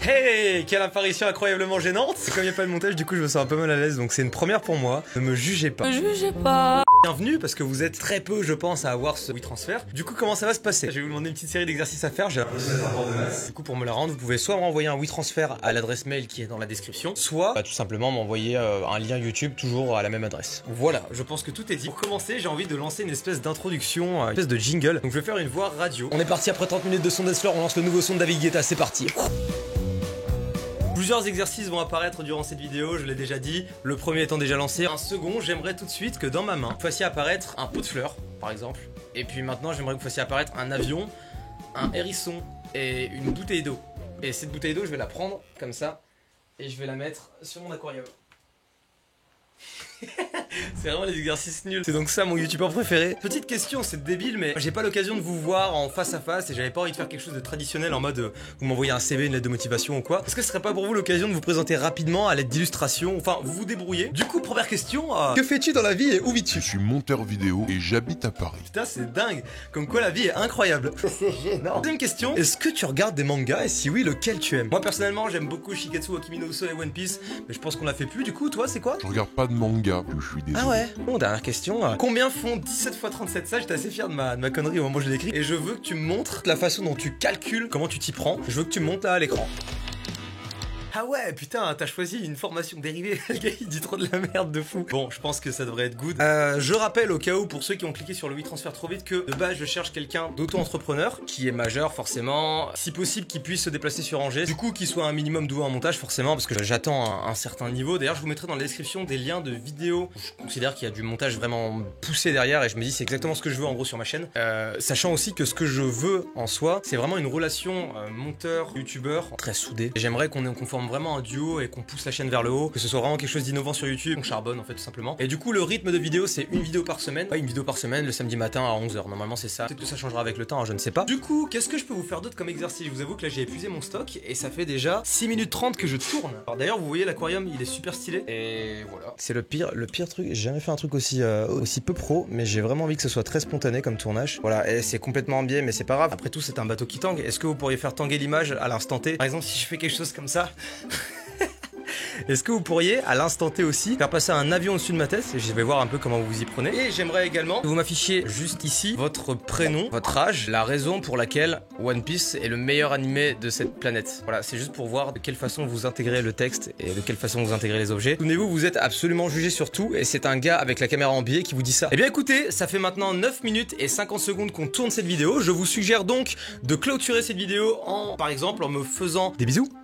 Hey, quelle apparition incroyablement gênante. Comme il n'y a pas de montage, du coup je me sens un peu mal à l'aise, donc c'est une première pour moi. Ne me jugez pas. Ne jugez pas. Bienvenue, parce que vous êtes très peu, je pense, à avoir ce WeTransfer. Du coup, comment ça va se passer? Je vais vous demander une petite série d'exercices à faire. J'ai l'impression d'être un bord de masse. Du coup, pour me la rendre, vous pouvez soit m'envoyer un WeTransfer à l'adresse mail qui est dans la description, soit tout simplement m'envoyer un lien YouTube toujours à la même adresse. Voilà, je pense que tout est dit. Pour commencer, j'ai envie de lancer une espèce d'introduction, une espèce de jingle. Donc je vais faire une voix radio. On est parti après 30 minutes de son Dancefloor, on lance le nouveau son de David Guetta, c'est parti. Plusieurs exercices vont apparaître durant cette vidéo, je l'ai déjà dit, le premier étant déjà lancé. Un second, j'aimerais tout de suite que dans ma main, vous fassiez apparaître un pot de fleurs, par exemple. Et puis maintenant, j'aimerais que vous fassiez apparaître un avion, un hérisson et une bouteille d'eau. Et cette bouteille d'eau, je vais la prendre comme ça et je vais la mettre sur mon aquarium. C'est vraiment les exercices nuls. C'est donc ça mon youtubeur préféré. Petite question, c'est débile, mais j'ai pas l'occasion de vous voir en face à face et j'avais pas envie de faire quelque chose de traditionnel en mode vous m'envoyez un CV, une lettre de motivation ou quoi. Est-ce que ce serait pas pour vous l'occasion de vous présenter rapidement à l'aide d'illustrations? Enfin, vous vous débrouillez. Du coup, première question, que fais-tu dans la vie et où vis-tu? Je suis monteur vidéo et j'habite à Paris. Putain, c'est dingue. Comme quoi la vie est incroyable. C'est gênant. Deuxième question, est-ce que tu regardes des mangas et si oui, lequel tu aimes? Moi personnellement, j'aime beaucoup Shigetsu wa Kimi no Uso et One Piece, mais je pense qu'on l'a fait plus. Du coup, toi, c'est quoi? Je regarde pas de manga, je suis désolé. Ah ouais. Bon, dernière question. Combien font 17 x 37? Ça, j'étais assez fier de ma connerie au moment où je l'ai écrit. Et je veux que tu me montres la façon dont tu calcules, comment tu t'y prends. Je veux que tu me montes là à l'écran. Ah ouais, putain, t'as choisi une formation dérivée. Le gars, il dit trop de la merde de fou. Bon, je pense que ça devrait être good. Je rappelle au cas où, pour ceux qui ont cliqué sur le WeTransfer trop vite, que de base, je cherche quelqu'un d'auto-entrepreneur, qui est majeur, forcément. Si possible, qui puisse se déplacer sur Angers. Du coup, qui soit un minimum doué en montage, forcément, parce que j'attends un certain niveau. D'ailleurs, je vous mettrai dans la description des liens de vidéos. Je considère qu'il y a du montage vraiment poussé derrière, et je me dis, c'est exactement ce que je veux, en gros, sur ma chaîne. Sachant aussi que ce que je veux, en soi, c'est vraiment une relation monteur-youtubeur très soudée. J'aimerais qu'on forme vraiment un duo et qu'on pousse la chaîne vers le haut, que ce soit vraiment quelque chose d'innovant sur YouTube, on charbonne en fait tout simplement. Et du coup le rythme de vidéo c'est une vidéo par semaine, pas une vidéo par semaine le samedi matin à 11h, normalement c'est ça. Peut-être que ça changera avec le temps, hein, je ne sais pas. Du coup, qu'est-ce que je peux vous faire d'autre comme exercice? Je vous avoue que là j'ai épuisé mon stock et ça fait déjà 6 minutes 30 que je tourne. Alors d'ailleurs vous voyez l'aquarium il est super stylé et voilà. C'est le pire truc, j'ai jamais fait un truc aussi peu pro, mais j'ai vraiment envie que ce soit très spontané comme tournage. Voilà, et c'est complètement biais mais c'est pas grave. Après tout c'est un bateau qui tangue. Est-ce que vous pourriez faire tanguer l'image à l'instant T? Par exemple si je fais quelque chose comme ça. Est-ce que vous pourriez, à l'instant T aussi, faire passer un avion au-dessus de ma tête? Et je vais voir un peu comment vous vous y prenez. Et j'aimerais également que vous m'affichiez juste ici votre prénom, votre âge, la raison pour laquelle One Piece est le meilleur animé de cette planète. Voilà, c'est juste pour voir de quelle façon vous intégrez le texte et de quelle façon vous intégrez les objets. Souvenez-vous, vous êtes absolument jugé sur tout et c'est un gars avec la caméra en biais qui vous dit ça. Eh bien écoutez, ça fait maintenant 9 minutes et 50 secondes qu'on tourne cette vidéo. Je vous suggère donc de clôturer cette vidéo par exemple, en me faisant des bisous.